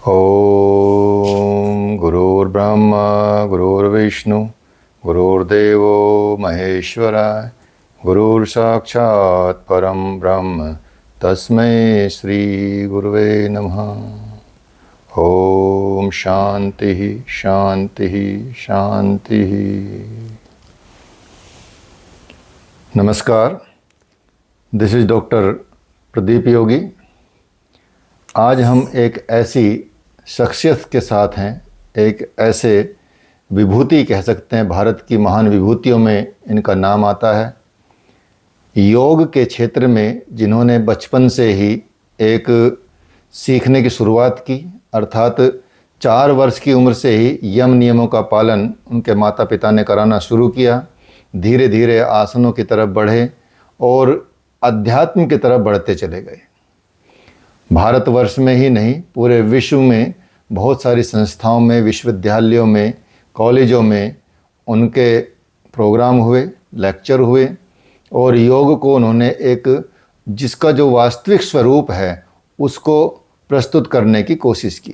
ओम गुरुर्ब्रह्मा गुरुर्विष्णु गुरुर्देवो महेश्वराय गुरुर्साक्षात् परम ब्रह्म तस्मै श्री गुरुवे नमः। ओम शांति शांति शांति। नमस्कार, दिस इज डॉक्टर प्रदीप योगी। आज हम एक ऐसी शख्सियत के साथ हैं, एक ऐसे विभूति कह सकते हैं, भारत की महान विभूतियों में इनका नाम आता है। योग के क्षेत्र में जिन्होंने बचपन से ही एक सीखने की शुरुआत की, अर्थात 4 वर्ष की उम्र से ही यम नियमों का पालन उनके माता पिता ने कराना शुरू किया। धीरे धीरे आसनों की तरफ बढ़े और अध्यात्म की तरफ बढ़ते चले गए। भारतवर्ष में ही नहीं, पूरे विश्व में बहुत सारी संस्थाओं में, विश्वविद्यालयों में, कॉलेजों में उनके प्रोग्राम हुए, लेक्चर हुए और योग को उन्होंने एक जिसका जो वास्तविक स्वरूप है उसको प्रस्तुत करने की कोशिश की।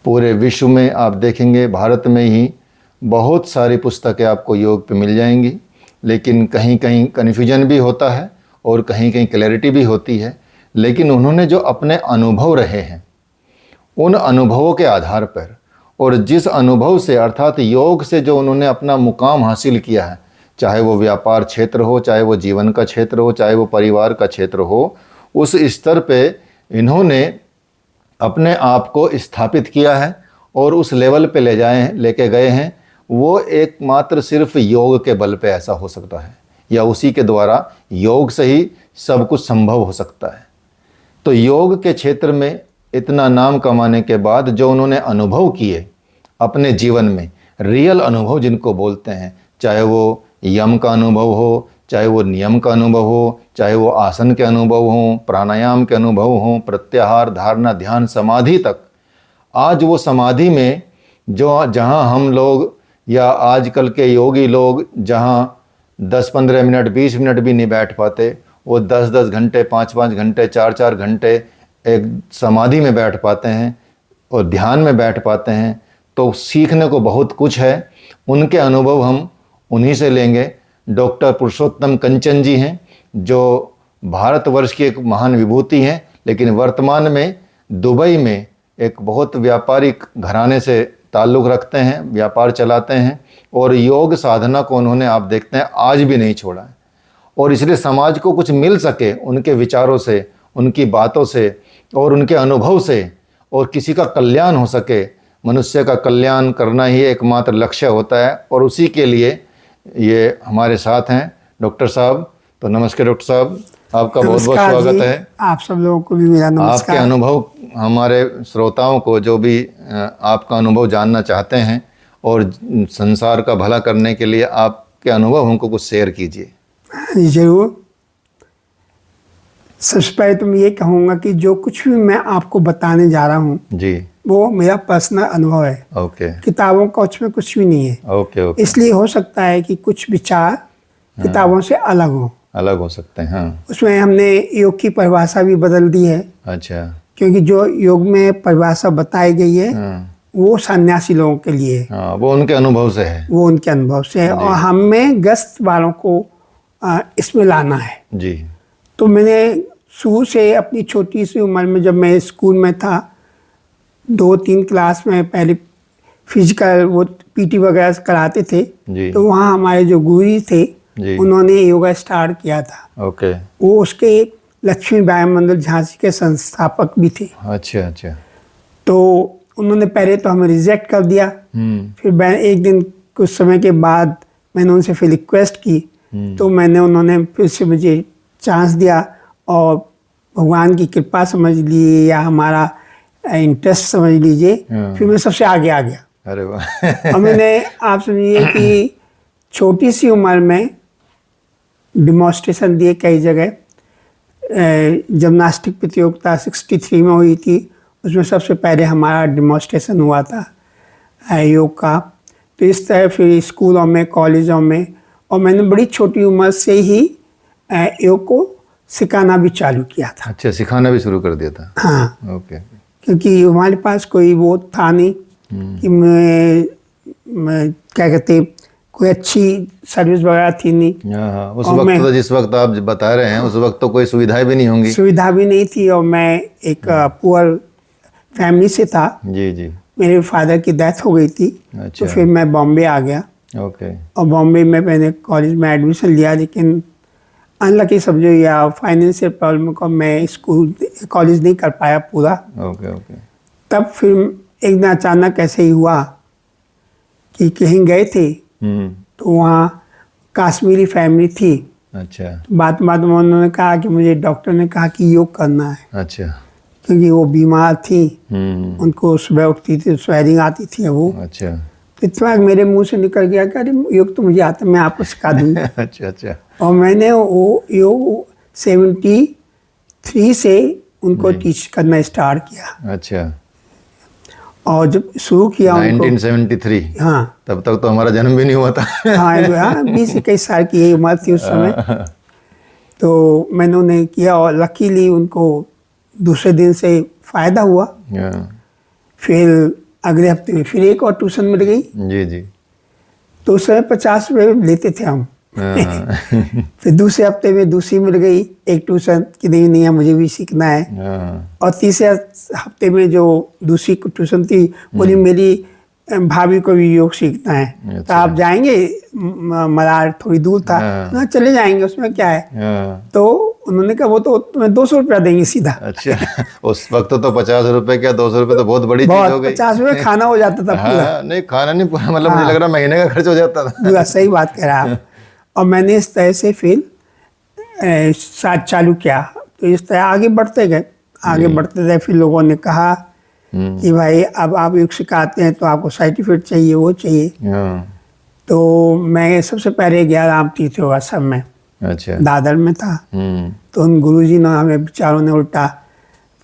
पूरे विश्व में आप देखेंगे, भारत में ही बहुत सारी पुस्तकें आपको योग पे मिल जाएंगी, लेकिन कहीं कहीं कन्फ्यूजन भी होता है और कहीं कहीं क्लैरिटी भी होती है। लेकिन उन्होंने जो अपने अनुभव रहे हैं, उन अनुभवों के आधार पर और जिस अनुभव से अर्थात योग से जो उन्होंने अपना मुकाम हासिल किया है, चाहे वो व्यापार क्षेत्र हो, चाहे वो जीवन का क्षेत्र हो, चाहे वो परिवार का क्षेत्र हो, उस स्तर पे इन्होंने अपने आप को स्थापित किया है और उस लेवल पे लेके गए हैं। वो एकमात्र सिर्फ योग के बल पे ऐसा हो सकता है, या उसी के द्वारा योग से ही सब कुछ संभव हो सकता है। तो योग के क्षेत्र में इतना नाम कमाने के बाद जो उन्होंने अनुभव किए अपने जीवन में, रियल अनुभव जिनको बोलते हैं, चाहे वो यम का अनुभव हो, चाहे वो नियम का अनुभव हो, चाहे वो आसन के अनुभव हों, प्राणायाम के अनुभव हों, प्रत्याहार, धारणा, ध्यान, समाधि तक। आज वो समाधि में जहाँ हम लोग या आजकल के योगी लोग जहाँ 10-15 मिनट 20 मिनट भी नहीं बैठ पाते, वो 10-10 घंटे, 5-5 घंटे, 4-4 घंटे एक समाधि में बैठ पाते हैं और ध्यान में बैठ पाते हैं। तो सीखने को बहुत कुछ है। उनके अनुभव हम उन्हीं से लेंगे। डॉक्टर पुरुषोत्तम कंचन जी हैं, जो भारतवर्ष की एक महान विभूति हैं, लेकिन वर्तमान में दुबई में एक बहुत व्यापारिक घराने से ताल्लुक़ रखते हैं, व्यापार चलाते हैं और योग साधना को उन्होंने, आप देखते हैं, आज भी नहीं छोड़ा है। और इसलिए समाज को कुछ मिल सके उनके विचारों से, उनकी बातों से और उनके अनुभव से, और किसी का कल्याण हो सके, मनुष्य का कल्याण करना ही एकमात्र लक्ष्य होता है। और उसी के लिए ये हमारे साथ हैं डॉक्टर साहब। तो नमस्कार डॉक्टर साहब, आपका बहुत बहुत स्वागत है। आप सब लोगों को भी मेरा नमस्कार। आपके अनुभव हमारे श्रोताओं को, जो भी आपका अनुभव जानना चाहते हैं और संसार का भला करने के लिए आपके अनुभव हमको कुछ शेयर कीजिए। जरूर। सबसे पहले तो मैं ये कहूँगा कि जो कुछ भी मैं आपको बताने जा रहा हूँ जी, वो मेरा पर्सनल अनुभव है। ओके। किताबों का उसमें कुछ भी नहीं है। ओके। इसलिए हो सकता है कि कुछ विचार किताबों से अलग हो सकते हैं। हाँ। उसमें हमने योग की परिभाषा भी बदल दी है। अच्छा। क्योंकि जो योग में परिभाषा बताई गई है वो सन्यासी लोगों के लिए है। हाँ, वो उनके अनुभव से है। और हमें ग्रस्त वालों को इसमें लाना है जी। तो मैंने शुरू से अपनी छोटी सी उम्र में, जब मैं स्कूल में था 2-3 क्लास में, पहले फिजिकल वो पीटी वगैरह कराते थे जी। तो वहाँ हमारे जो गुरु थे उन्होंने योगा स्टार्ट किया था। ओके। वो उसके लक्ष्मी बाई मंदिर झांसी के संस्थापक भी थे। अच्छा। तो उन्होंने पहले तो हमें रिजेक्ट कर दिया। फिर मैं एक दिन कुछ समय के बाद मैंने उनसे फिर रिक्वेस्ट की, तो उन्होंने फिर से मुझे चांस दिया और भगवान की कृपा समझ लीजिए या हमारा इंटरेस्ट समझ लीजिए, फिर मैं सबसे आगे आ गया। अरे वाह। और मैंने, आप समझिए कि छोटी सी उम्र में डिमॉन्स्ट्रेशन दिए कई जगह। जिम्नास्टिक प्रतियोगिता 63 में हुई थी, उसमें सबसे पहले हमारा डिमॉन्स्ट्रेशन हुआ था योग का। तो इस तरह फिर स्कूलों में, कॉलेजों में, और मैंने बड़ी छोटी उम्र से ही योग को सिखाना भी चालू किया था। अच्छा, सिखाना भी शुरू कर दिया था। हाँ। ओके। क्योंकि हमारे पास कोई वो था नहीं कि मैं क्या कहते, कोई अच्छी सर्विस वगैरह थी नहीं। हाँ, उस और वक्त मैं- तो जिस वक्त आप बता रहे हैं उस वक्त तो कोई सुविधाएं भी नहीं होंगी। सुविधा भी नहीं थी और मैं एक पुअर फैमिली से था। जी जी। मेरे फादर की डेथ हो गई थी। अच्छा। तो फिर मैं बॉम्बे आ गया ओके। और बॉम्बे में मैंने कॉलेज में एडमिशन लिया, लेकिन अनलकी समझो या फाइनेंशियल प्रॉब्लम को मैं स्कूल कॉलेज नहीं कर पाया पूरा। Okay okay. तब फिर एक दिन अचानक ऐसे ही हुआ कि कहीं गए थे तो वहाँ कश्मीरी फैमिली थी। अच्छा बात बात में उन्होंने कहा कि मुझे डॉक्टर ने कहा कि योग करना है, अच्छा। क्योंकि वो बीमार थी, हम्म। उनको सुबह उठती थी स्वेलिंग आती थी वो। अच्छा तो इतना मेरे मुंह से निकल गया कि अरे योग तो मुझे आता है, मैं आपको सिखा दूंगी। अच्छा अच्छा। और मैंने वो योग 73 से उनको टीच करना स्टार्ट किया। अच्छा। और जब शुरू किया उनको 1973। हाँ तब तक तो हमारा जन्म भी नहीं हुआ था। हाँ 20-21 साल की यही उम्र थी उस समय। तो मैंने उन्हें किया और लकीली उनको दूसरे दिन से फ़ायदा हुआ। हाँ, फिर अगले हफ्ते में फिर एक और ट्यूशन मिल गई। जी जी। तो उस समय 50 रुपये लेते थे हम। हाँ, फिर दूसरे हफ्ते में दूसरी मिल गई एक ट्यूशन कि नहीं नहीं मुझे भी सीखना है। हाँ, और तीसरे हफ्ते में जो दूसरी ट्यूशन थी बोली मेरी भाभी को भी योग सीखना है, तो अच्छा। आप जाएंगे? मलार थोड़ी दूर था। हाँ। हाँ चले जाएंगे, उसमें क्या है। हाँ। तो उन्होंने कहा वो तो तुम्हें 200 रुपया देंगे सीधा। अच्छा, उस वक्त तो 50 रुपए क्या 200 रुपए तो बहुत बड़ी चीज हो बहुत गई। 50 रुपये खाना हो जाता था पूरा। हाँ, नहीं खाना नहीं पूरा, मतलब मुझे हाँ। लग रहा महीने का खर्च हो जाता था। पूरा सही बात कह रहा आप। और मैंने इस तरह से फिर साथ चालू किया। तो इस तरह आगे बढ़ते गए, आगे बढ़ते गए। फिर लोगों ने कहा कि भाई अब आप योग सिखाते हैं तो आपको सर्टिफिकेट चाहिए, वो चाहिए। हाँ, तो मैं सबसे पहले गया राम तीर्थ योगाश्रम में, अच्छा। दादर में था। हम्म। तो उन गुरुजी ने हमें बेचारों ने उल्टा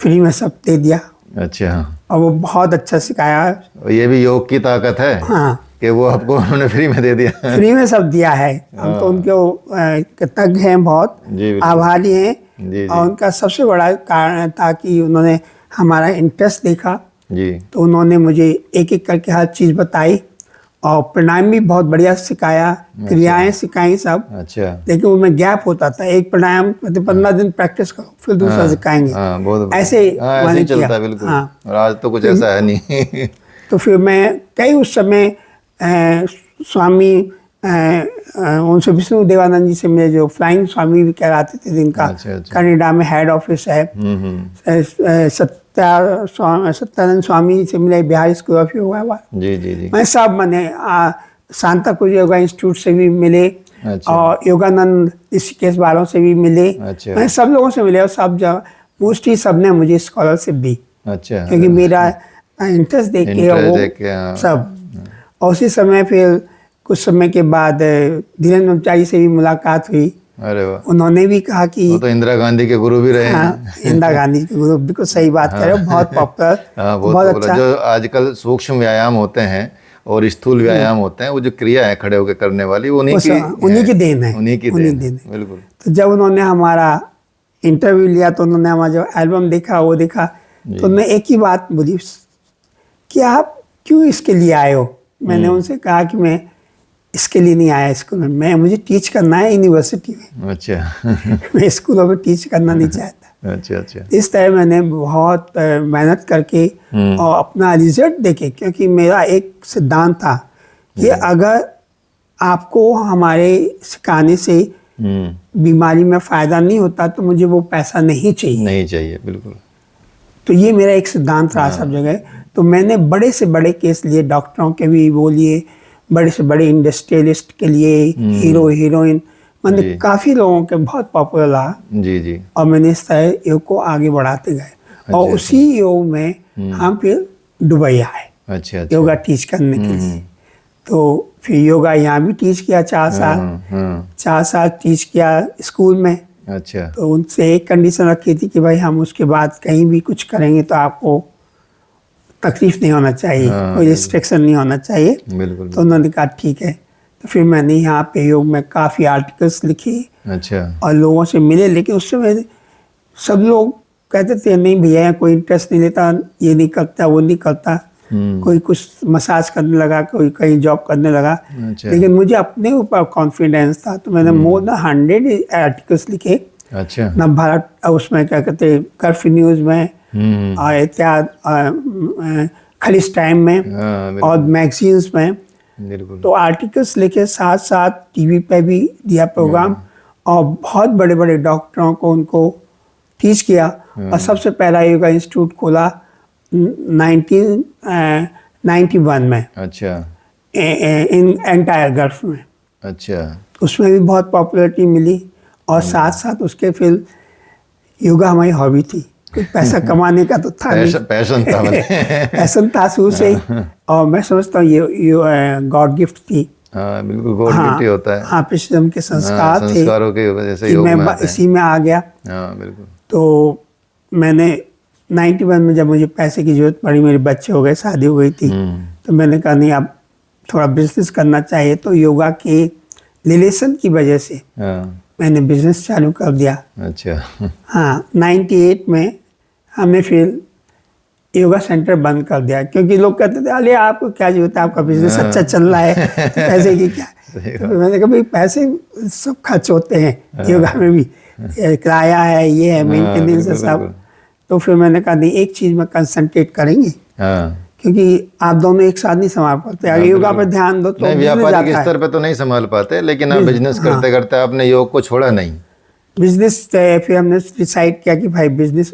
फ्री में सब दे दिया अच्छा, और वो बहुत अच्छा सिखाया। और ये भी योग की ताकत है हाँ कि वो आपको उन्होंने फ्री में दे दिया। फ्री में सब दिया है। हम तो उनके कृतज्ञ हैं, बहुत जी, बिल्कुल। आभारी हैं। जी, और उनका सबसे बड़ा कारण था कि उन्होंने हमारा इंटरेस्ट देखा। जी। तो उन्होंने मुझे एक एक करके हर चीज़ बताई और प्राणायाम भी बहुत बढ़िया सिखाया, क्रियाएं सिखाई सब। अच्छा। लेकिन उनमें गैप होता था, एक प्राणायाम 15 दिन प्रैक्टिस करो फिर दूसरा सिखाएंगे। हाँ, बहुत ऐसे हाँ, ऐसे मैंने ही चलता किया। है बिल्कुल। हाँ। और आज तो कुछ ऐसा है नहीं। तो फिर मैं कई उस समय स्वामी उनसे विष्णु देवानंद जी से मिले, जो फ्लाइंग स्वामी भी कहलाते थे, जिनका अच्छा, अच्छा। कनाडा में हेड ऑफिस है। सत्यानंद स्वामी जी से मिले, बिहार स्कूल ऑफ योगा। जी जी जी। मैं सब मैंने सांताक्रूज योगा इंस्टीट्यूट से भी मिले अच्छा। और योगानंद ऋषिकेश वालों से भी मिले। अच्छा। मैं सब लोगों से मिले और सब मोस्टली सब ने मुझे स्कॉलरशिप दी, अच्छा। क्योंकि मेरा इंटरेस्ट देख के Interest वो देख के, हाँ। सब। और उसी समय फिर कुछ समय के बाद धीरेन्द्र ब्रह्मचारी से भी मुलाकात हुई। अरे वाह, उन्होंने भी कहा कि वो तो इंदिरा गांधी के गुरु भी रहे हैं। हाँ इंदिरा गांधी के गुरु, बिल्कुल सही बात कर रहे हो, बहुत पॉपुलर। हाँ, बहुत बहुत अच्छा। जो आजकल सूक्ष्म व्यायाम होते हैं और स्थूल व्यायाम होते हैं, वो जो क्रिया है खड़े होकर करने वाली, वो उन्हीं की देन है। उन्हीं की उन्हीं देन देन है, बिल्कुल। तो जब उन्होंने हमारा इंटरव्यू लिया तो उन्होंने हमारा जो एल्बम देखा वो देखा, तो उन्होंने एक ही बात बोली कि आप क्यों इसके लिए आए हो। मैंने उनसे कहा कि मैं इसके लिए नहीं आया स्कूल में, मुझे टीच करना है यूनिवर्सिटी में। अच्छा। मैं स्कूलों में टीच करना नहीं चाहता। अच्छा अच्छा। इस तरह मैंने बहुत मेहनत करके और अपना रिजल्ट देखे, क्योंकि मेरा एक सिद्धांत था कि अगर आपको हमारे सिखाने से बीमारी में फ़ायदा नहीं होता तो मुझे वो पैसा नहीं चाहिए। नहीं चाहिए, बिल्कुल। तो ये मेरा एक सिद्धांत रहा सब जगह। तो मैंने बड़े से बड़े केस लिए, डॉक्टरों के भी वो लिए, बड़े से बड़े इंडस्ट्रियलिस्ट के लिए, हीरो हीरोइन, मैंने काफ़ी लोगों के बहुत पॉपुलर रहा। जी जी। और मैंने इस तरह योग को आगे बढ़ाते गए। और उसी योग में हम फिर दुबई आए अच्छा अच्छा। योगा टीच करने के लिए। तो फिर योगा यहाँ भी टीच किया 4 साल। 4 साल टीच किया स्कूल में। अच्छा। तो उनसे एक कंडीशन रखी थी कि भाई हम उसके बाद कहीं भी कुछ करेंगे तो आपको तकलीफ नहीं होना चाहिए, कोई रिस्ट्रिक्शन नहीं होना चाहिए। बिल्कुल। तो उन्होंने कहा ठीक है। तो फिर मैंने यहाँ पे योग में काफ़ी आर्टिकल्स लिखे अच्छा। और लोगों से मिले। लेकिन उस समय सब लोग कहते थे नहीं भैया कोई इंटरेस्ट नहीं लेता, ये नहीं करता वो नहीं करता, कोई कुछ मसाज करने लगा, कोई कहीं जॉब करने लगा। अच्छा। लेकिन मुझे अपने ऊपर कॉन्फिडेंस था, तो मैंने मोर देन 100 आर्टिकल्स लिखे। अच्छा। नवभारत, उसमें क्या कहते कर्फ्यू न्यूज़ में और इत्यादि खलिश टाइम में हाँ, और मैगजीन्स में। बिल्कुल। तो आर्टिकल्स लिखे, साथ साथ टीवी पे भी दिया प्रोग्राम, और बहुत बड़े बड़े डॉक्टरों को उनको टीच किया। और सबसे पहला योगा इंस्टीट्यूट खोला 1991 में। अच्छा। इन एंटायर गल्फ में। अच्छा। उसमें भी बहुत पॉपुलैरिटी मिली, और साथ साथ उसके फिर योगा हमारी हॉबी थी, कुछ पैसा कमाने का तो था नहीं, पैशन था मतलब। पैशन था शुरू से ही। और मैं समझता हूँ ये गॉड गिफ्ट थी। हाँ बिल्कुल, गॉड गिफ्ट ही होता है। हाँ, पिछले जन्म के संस्कार थे, संस्कारों की वजह से कि योग में मैं आते हैं। इसी में आ गया। हाँ बिल्कुल। तो मैंने 91 में जब मुझे पैसे की जरूरत पड़ी, मेरे बच्चे हो गए, शादी हो गई थी, तो मैंने कहा नहीं अब थोड़ा बिजनेस करना चाहिए। तो योगा के रिलेशन की वजह से हाँ। मैंने बिजनेस चालू कर दिया। अच्छा। हाँ, 98 में हमने फिर योगा सेंटर बंद कर दिया, क्योंकि लोग कहते थे अरे आपको क्या जरूरत है, आपका बिजनेस अच्छा चल रहा है, पैसे की क्या। तो मैंने कहा भाई पैसे सब खर्च होते हैं योगा में भी, किराया है, ये है, मेंटेनेंस है सब। तो फिर मैंने कहा नहीं, एक चीज़ में कंसंट्रेट करेंगे, हाँ। क्योंकि आप दोनों एक साथ नहीं संभाल पाते। अगर योगा पर ध्यान दो तो नहीं, business व्यापारिक जाता है। स्तर पे तो नहीं संभाल पाते, लेकिन आप बिजनेस हाँ। करते करते आपने योग को छोड़ा नहीं। बिजनेस फिर हमने डिसाइड किया कि भाई बिजनेस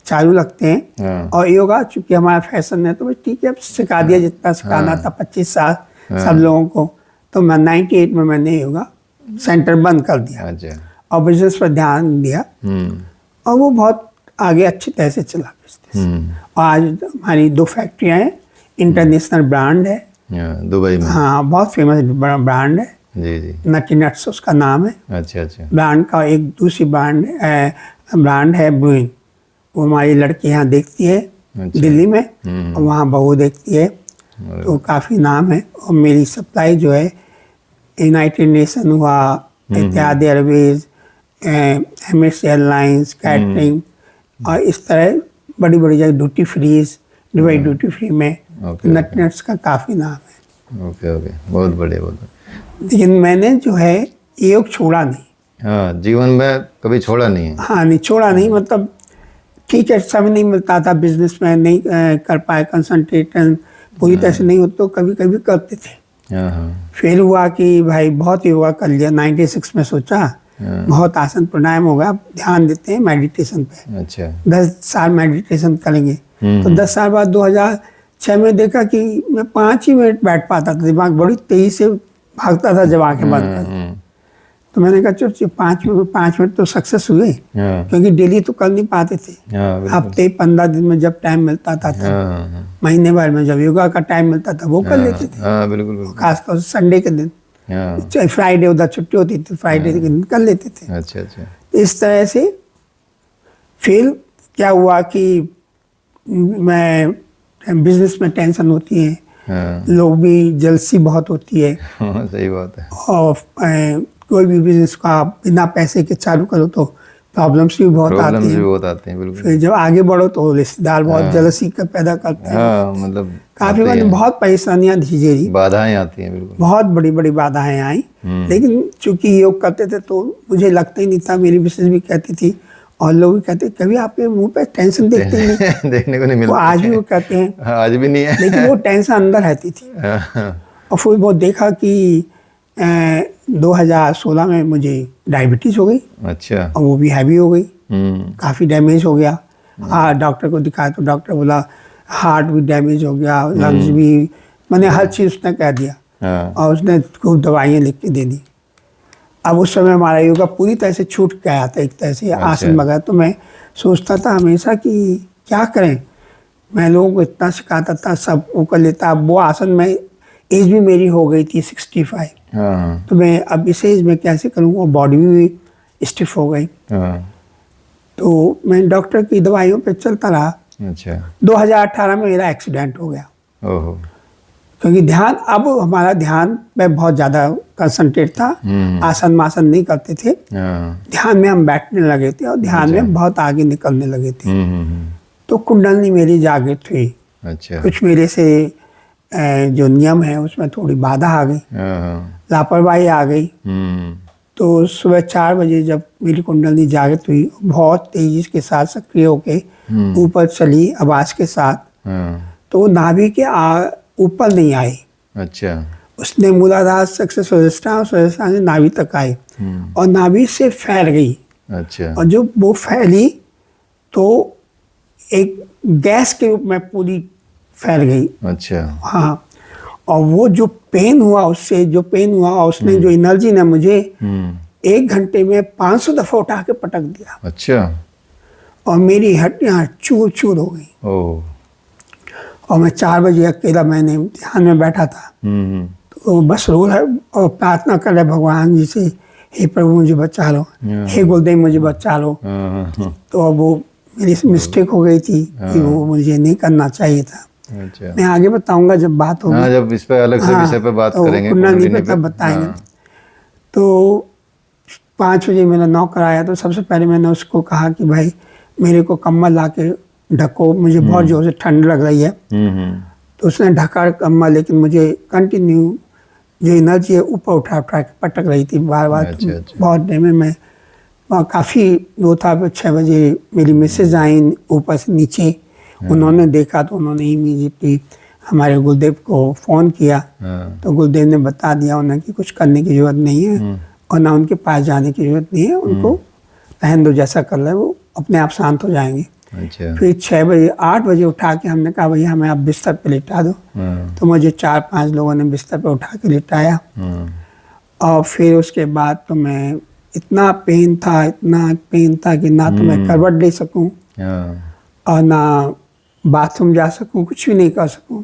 चालू रखते हैं। हाँ। और योगा चूंकि हमारा फैशन है, तो बस ठीक है, सिखा दिया जितना सिखाना था 25 साल सब लोगों को। तो मैं 98 में मैंने योगा सेंटर बंद कर दिया अच्छा। और बिजनेस पर ध्यान दिया, और वो बहुत आगे अच्छी तरह से चला बिजनेस। और आज हमारी 2 फैक्ट्रियाँ हैं, इंटरनेशनल ब्रांड है। दुबई में। हाँ, बहुत फेमस ब्रांड है, जी जी। नटी नट्स उसका नाम है। अच्छा अच्छा। ब्रांड का एक दूसरी ब्रांड है ब्रूइंग, वो हमारी लड़की यहाँ देखती है दिल्ली में, और वहाँ बहू देखती है, तो काफ़ी नाम है। और मेरी सप्लाई जो है यूनाइटेड नेशन हुआ, इत्यादि एयरवेज, एमएस एयरलाइंस, कैटरिंग, और इस तरह बड़ी बड़ी जगह duty frees, Dubai duty free में नट्स का काफ़ी नाम है। ओके ओके, बहुत बढ़िया बहुत बढ़िया। लेकिन मैंने जो है योग छोड़ा नहीं। हाँ, जीवन में कभी छोड़ा नहीं है। हाँ, नहीं छोड़ा नहीं, मतलब ठीक है, समय नहीं मिलता था, बिजनेस में नहीं कर पाए, कंसंट्रेशन पूरी तरह से नहीं होता, तो कभी कभी करते थे। हाँ हाँ। फिर हुआ कि भाई बहुत योगा कर लिया, 96 में सोचा बहुत आसन प्राणायाम होगा, ध्यान देते हैं मेडिटेशन पे। अच्छा। 10 साल मेडिटेशन करेंगे। तो 10 साल बाद 2006 में देखा कि मैं 5 ही मिनट बैठ पाता था, दिमाग बड़ी तेजी से भागता था जब आंखें बंद कर। तो मैंने कहा चलो 5 मिनट तो सक्सेस हुए, क्योंकि डेली तो कर नहीं पाते थे, हफ्ते 15 दिन में जब टाइम मिलता था, महीने भर में जब योगा का टाइम मिलता था वो कर लेते थे। बिल्कुल। खासतौर से संडे के दिन, चाहे फ्राइडे उधर छुट्टी होती थी, फ्राइडे के दिन कर लेते थे। अच्छा अच्छा। इस तरह से फिर क्या हुआ कि मैं बिजनेस में टेंशन होती है, लोग भी जलसी बहुत होती है। सही बात है। और कोई भी बिजनेस का बिना पैसे के चालू करो तो प्रॉब्लम्स भी बहुत आती हैं। बिल्कुल। फिर जब आगे बढ़ो तो रिश्तेदार बहुत जलसी का पैदा करते हैं। मतलब काफी बहुत परेशानियां झेली, बाधाएं आती हैं, बिल्कुल बहुत बड़ी बड़ी बाधाएं आई। लेकिन चूंकि योग करते थे तो मुझे लगता ही नहीं था, मेरी मिसेज भी कहती थी और लोग भी कहते, कभी आपके मुंह पे टेंशन देखते ही नहीं। देखने को नहीं मिलता। आज भी वो कहते हैं, आज भी नहीं है, लेकिन वो टेंशन अंदर रहती थी। और फिर वो देखा कि 2016 में मुझे डायबिटीज हो गई। अच्छा। और वो भी हैवी हो गई, काफ़ी डैमेज हो गया। हाँ, डॉक्टर को दिखाया तो डॉक्टर बोला हार्ट भी डैमेज हो गया, लंग्स भी, मैंने हर चीज़ उसने कह दिया। और उसने खूब दवाइयाँ लिख के दे दी। अब उस समय हमारा योगा पूरी तरह से छूट गया था एक तरह से, आसन वगैरह। तो मैं सोचता था हमेशा कि क्या करें, मैं लोगों को इतना सिखाता था, सब वो कर लेता। अब वो आसन में एज भी मेरी हो गई थी 65। तो मैं अब इस एज में कैसे करूँगा, बॉडी भी स्टिफ हो गई। तो मैं डॉक्टर की दवाइयों पे चलता रहा। अच्छा। 2018 में मेरा एक्सीडेंट हो गया। ओहो। क्योंकि ध्यान, अब हमारा ध्यान पे बहुत ज़्यादा कंसंट्रेट था, आसन मासन नहीं करते थे, ध्यान में हम बैठने लगे थे और ध्यान में बहुत आगे निकलने लगे थे। तो कुंडलनी मेरी जागृत हुई। अच्छा। कुछ मेरे से जो नियम है उसमें थोड़ी बाधा आ गई, लापरवाही आ गई। तो सुबह 4 बजे जब मेरी कुंडलनी जागृत हुई, बहुत तेजी के साथ सक्रिय होके ऊपर चली आवाज के साथ, तो नाभि के ऊपर नहीं आई। अच्छा। उसने मूलाधार से स्वादिष्टान से नाभि तक आई और नाभि से फैल गई। अच्छा। और जो वो फैली तो एक गैस के रूप में पूरी फैल गई। अच्छा। हाँ, और वो जो पेन हुआ उसने जो एनर्जी ने मुझे 1 घंटे में 500 दफा उठा के पटक दिया। अच्छा। और मेरी हड्डियां चूर चूर हो गई। ओह। और मैं 4 बजे अकेला, मैंने ध्यान में बैठा था, तो बस रो रहा और प्रार्थना कर रहे भगवान जी से, हे प्रभु मुझे बचा लो, हे गुरुदेव मुझे बचा लो। तो अब वो मेरी मिस्टेक हो गई थी कि वो मुझे नहीं करना चाहिए था। अच्छा। मैं आगे बताऊंगा जब बात होगी। हाँ, जब इस पे अलग से विषय पे बात तो करेंगे, कुंडलनी पे तब बताएंगे। तो 5 बजे मेरा नौकर आया, तो सबसे पहले मैंने उसको कहा कि भाई मेरे को कम्बल ला के ढको, मुझे बहुत जोर से ठंड लग रही है। तो उसने ढका कम्बल, लेकिन मुझे कंटिन्यू जो एनर्जी है ऊपर उठा उठा के पटक रही थी बार बार। अच्छा। बहुत देर में मैं काफ़ी वो था। 6 बजे मेरी मिसेज आई ऊपर से नीचे, उन्होंने देखा तो उन्होंने इमीडिएटली हमारे गुरुदेव को फ़ोन किया। तो गुरुदेव ने बता दिया उन्हें कि कुछ करने की ज़रूरत नहीं है और ना उनके पास जाने की ज़रूरत नहीं है, उनको रहने दो, जैसा कर रहे वो अपने आप शांत हो जाएंगे। अच्छा। फिर 8 बजे उठा के हमने कहा भैया हमें आप बिस्तर पे लिटा दो। तो मुझे 4-5 लोगों ने बिस्तर पे उठा के लिटाया। और फिर उसके बाद तो मैं इतना पेन था कि ना तो मैं करवट ले सकूं और ना बाथरूम जा सकूं, कुछ भी नहीं कर सकूं।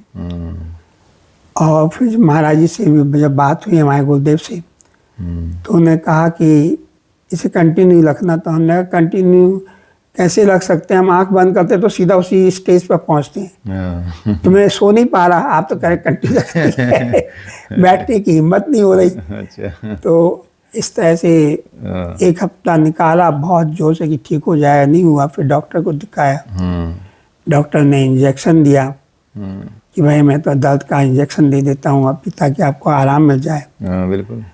और फिर महाराज जी से जब बात हुई हमारे गुरुदेव से, तो उन्होंने कहा कि इसे कंटिन्यू रखना। तो हमने कहा कंटिन्यू कैसे रख सकते हैं, हम आंख बंद करते तो सीधा उसी स्टेज पर पहुंचते हैं। तो मैं सो नहीं पा रहा, आप तो कह रहे कंटिन्यू रखिए। बैठने की हिम्मत नहीं हो रही। अच्छा। तो इस तरह से 1 हफ्ता निकाला बहुत जोर से कि ठीक हो जाए, नहीं हुआ। फिर डॉक्टर को दिखाया, डॉक्टर ने इंजेक्शन दिया कि भाई मैं तो दर्द का इंजेक्शन दे देता हूँ अभी ताकि आपको आराम मिल जाए। बिल्कुल।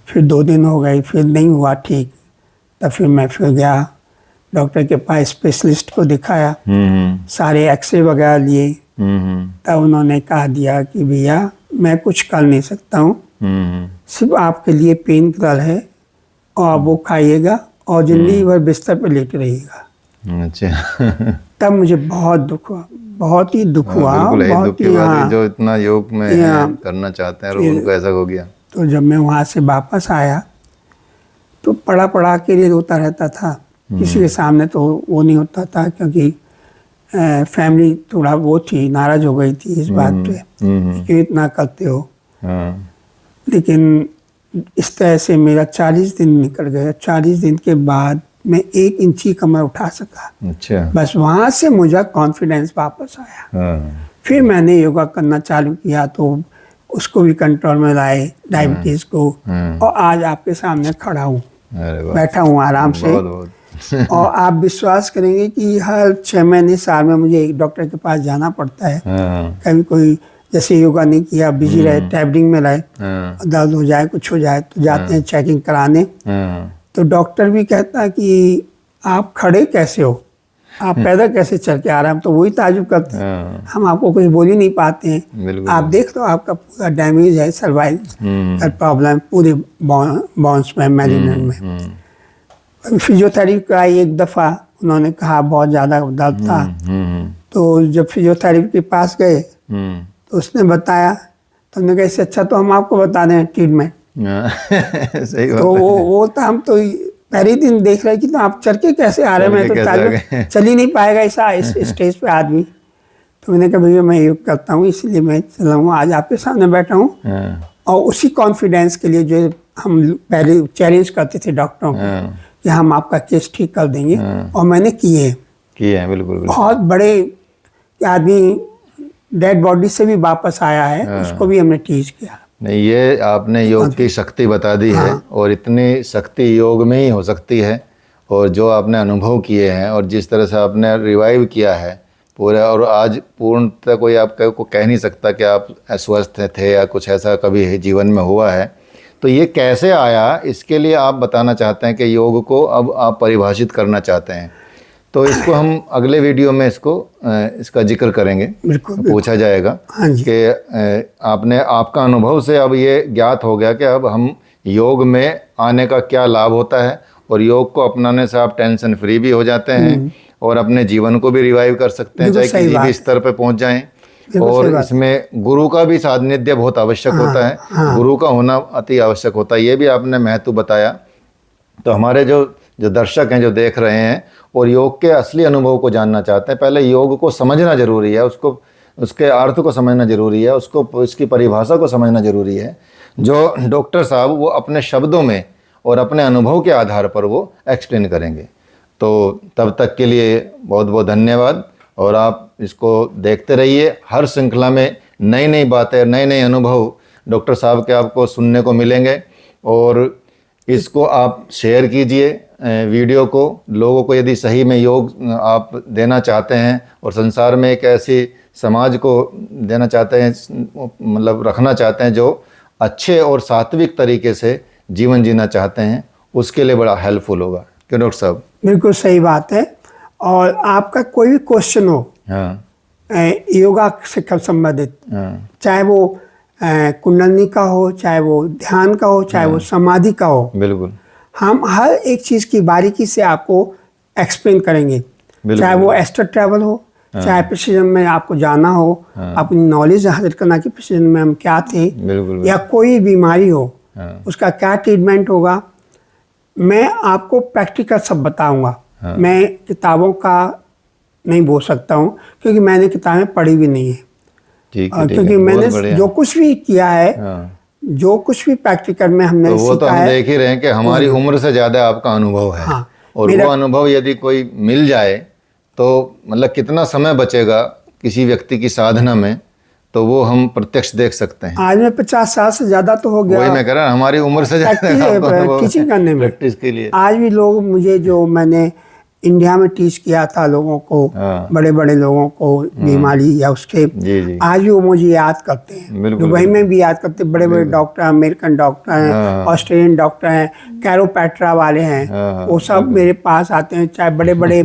फिर 2 दिन हो गए, फिर नहीं हुआ ठीक। तब फिर मैं गया डॉक्टर के पास, स्पेशलिस्ट को दिखाया, सारे एक्सरे वगैरह लिए। तब उन्होंने कहा दिया कि भैया मैं कुछ कर नहीं सकता हूँ, सिर्फ आपके लिए पेन किलर है और आप वो खाइएगा और जिंदगी भर बिस्तर पर लेटे रहिएगा। अच्छा। तब मुझे बहुत दुख हुआ, बहुत ही दुख हुआ। बहुत ही जो इतना योग में करना चाहते हैं और उनको ऐसा हो गया। तो जब मैं वहाँ से वापस आया तो पड़ा के लिए रोता रहता था, किसी के सामने तो वो नहीं होता था, क्योंकि फैमिली थोड़ा वो थी, नाराज हो गई थी इस बात पे कि इतना करते हो। लेकिन इस तरह से मेरा 40 दिन निकल गया। 40 दिन के बाद मैं 1 इंची कमर उठा सका। अच्छा। बस वहाँ से मुझे कॉन्फिडेंस वापस आया। फिर मैंने योगा करना चालू किया तो उसको भी कंट्रोल में लाए, डायबिटीज को, और आज आपके सामने खड़ा हूँ, बैठा हूँ आराम से। और आप विश्वास करेंगे कि हर 6 महीने साल में मुझे एक डॉक्टर के पास जाना पड़ता है। कभी कोई जैसे योगा नहीं किया, बिजी रहे, टैबलिंग में रहे, दर्द हो जाए, कुछ हो जाए तो जाते हैं चेकिंग कराने। तो डॉक्टर भी कहता है कि आप खड़े कैसे हो, आप पैदल कैसे चल के आ रहे हैं। तो वही ताजुब करते हैं, हम आपको कुछ बोल ही नहीं पाते हैं। आप देख लो आपका पूरा डैमेज है, सर्वाइकल प्रॉब्लम पूरे बोन्स में, मेरिनेट में। फिजियोथेरेपी कराई 1 दफ़ा, उन्होंने कहा बहुत ज़्यादा दर्द था। तो जब फिजियोथेरेपी के पास गए तो उसने बताया, तो हमने कहा इससे अच्छा तो हम आपको बता दें ट्रीटमेंट। सही बात तो वो तो हम तो पहले दिन देख रहे कि तो आप चल के कैसे आ रहे हैं, मैं तो चल ही नहीं पाएगा इस स्टेज पे आदमी। तो मैंने कहा भैया मैं योग करता हूँ इसलिए मैं चला हूँ, आज आपके सामने बैठा हूँ। और उसी कॉन्फिडेंस के लिए जो हम पहले चैलेंज करते थे डॉक्टरों को कि हम आपका केस ठीक कर देंगे, और मैंने किए हैं। बिल्कुल। बहुत बड़े आदमी डेड बॉडी से भी वापस आया है, उसको भी हमने टीच किया। नहीं, ये आपने योग की शक्ति बता दी है, और इतनी शक्ति योग में ही हो सकती है। और जो आपने अनुभव किए हैं और जिस तरह से आपने रिवाइव किया है पूरा, और आज पूर्णतः कोई आपको कह नहीं सकता कि आप अस्वस्थ थे या कुछ ऐसा कभी जीवन में हुआ है। तो ये कैसे आया, इसके लिए आप बताना चाहते हैं कि योग को अब आप परिभाषित करना चाहते हैं। तो इसको हम अगले वीडियो में इसका जिक्र करेंगे, पूछा जाएगा कि आपने आपका अनुभव से अब ये ज्ञात हो गया कि अब हम योग में आने का क्या लाभ होता है, और योग को अपनाने से आप टेंशन फ्री भी हो जाते हैं और अपने जीवन को भी रिवाइव कर सकते हैं, चाहे किसी भी स्तर पर पहुंच जाएं। और इसमें गुरु का भी सानिध्य बहुत आवश्यक होता है, गुरु का होना अति आवश्यक होता है, ये भी आपने महत्व बताया। तो हमारे जो दर्शक हैं, जो देख रहे हैं और योग के असली अनुभव को जानना चाहते हैं, पहले योग को समझना जरूरी है, उसके अर्थ को समझना जरूरी है, उसकी परिभाषा को समझना जरूरी है, जो डॉक्टर साहब वो अपने शब्दों में और अपने अनुभव के आधार पर वो एक्सप्लेन करेंगे। तो तब तक के लिए बहुत बहुत धन्यवाद, और आप इसको देखते रहिए। हर श्रृंखला में नई नई बातें, नए नए अनुभव डॉक्टर साहब के आपको सुनने को मिलेंगे। और इसको आप शेयर कीजिए वीडियो को, लोगों को यदि सही में योग आप देना चाहते हैं और संसार में एक ऐसी समाज को देना चाहते हैं, मतलब रखना चाहते हैं जो अच्छे और सात्विक तरीके से जीवन जीना चाहते हैं, उसके लिए बड़ा हेल्पफुल होगा। क्यों डॉक्टर साहब? बिल्कुल सही बात है। और आपका कोई भी क्वेश्चन हो योगा से संबंधित, चाहे वो कुंडलनी का हो, चाहे वो ध्यान का हो, चाहे वो समाधि का हो, बिल्कुल हम हर एक चीज़ की बारीकी से आपको एक्सप्लेन करेंगे। चाहे वो एस्ट्रल ट्रैवल हो, चाहे प्रिसीजन में आपको जाना हो, अपनी नॉलेज हासिल करना कि प्रिसीजन में हम क्या थे, या कोई बीमारी हो उसका क्या ट्रीटमेंट होगा, मैं आपको प्रैक्टिकल सब बताऊंगा। मैं किताबों का नहीं बोल सकता हूँ, क्योंकि मैंने किताबें पढ़ी भी नहीं है। क्योंकि मैंने जो कुछ भी किया है, जो कुछ भी प्रैक्टिकल में हमने तो वो तो हम देख ही रहे हैं कि हमारी उम्र से ज़्यादा आपका अनुभव है। और वो अनुभव यदि कोई मिल जाए तो मतलब कितना समय बचेगा किसी व्यक्ति की साधना में, तो वो हम प्रत्यक्ष देख सकते हैं। आज में 50 साल से ज़्यादा तो हो गया, वही मैं कह रहा हूँ, हमारी उम्र से ज़्यादा टीचिंग करने में, प्रैक्टिस के लिए। आज भी लोग मुझे, जो मैंने इंडिया में टीच किया था लोगों को, बड़े बड़े लोगों को बीमारी या उसके, आज भी वो मुझे याद करते हैं। दुबई में भी याद करते, बड़े बड़े डॉक्टर, अमेरिकन डॉक्टर हैं, ऑस्ट्रेलियन डॉक्टर हैं, कैरोपैट्रा वाले हैं, वो सब मेरे पास आते हैं। चाहे बड़े बड़े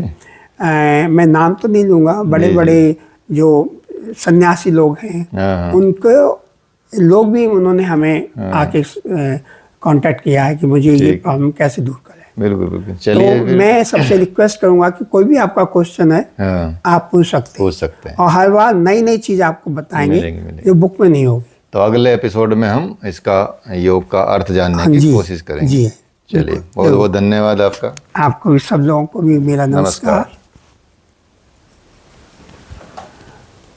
मैं नाम तो नहीं लूँगा, बड़े बड़े जो सन्यासी लोग हैं, उनको लोग भी उन्होंने हमें आके कांटेक्ट किया है कि मुझे ये प्रॉब्लम कैसे दूर करें। बिल्कुल बिल्कुल। चलिए, तो मैं सबसे रिक्वेस्ट करूंगा कि कोई भी आपका क्वेश्चन है आप पूछ सकते हैं, और हर बार नई नई चीज आपको बताएंगे जो बुक में नहीं होगी। तो अगले एपिसोड में हम इसका योग का अर्थ जानने की कोशिश करेंगे। चलिए, बहुत बहुत धन्यवाद आपका। आपको भी, सब लोगों को भी मेरा नमस्कार।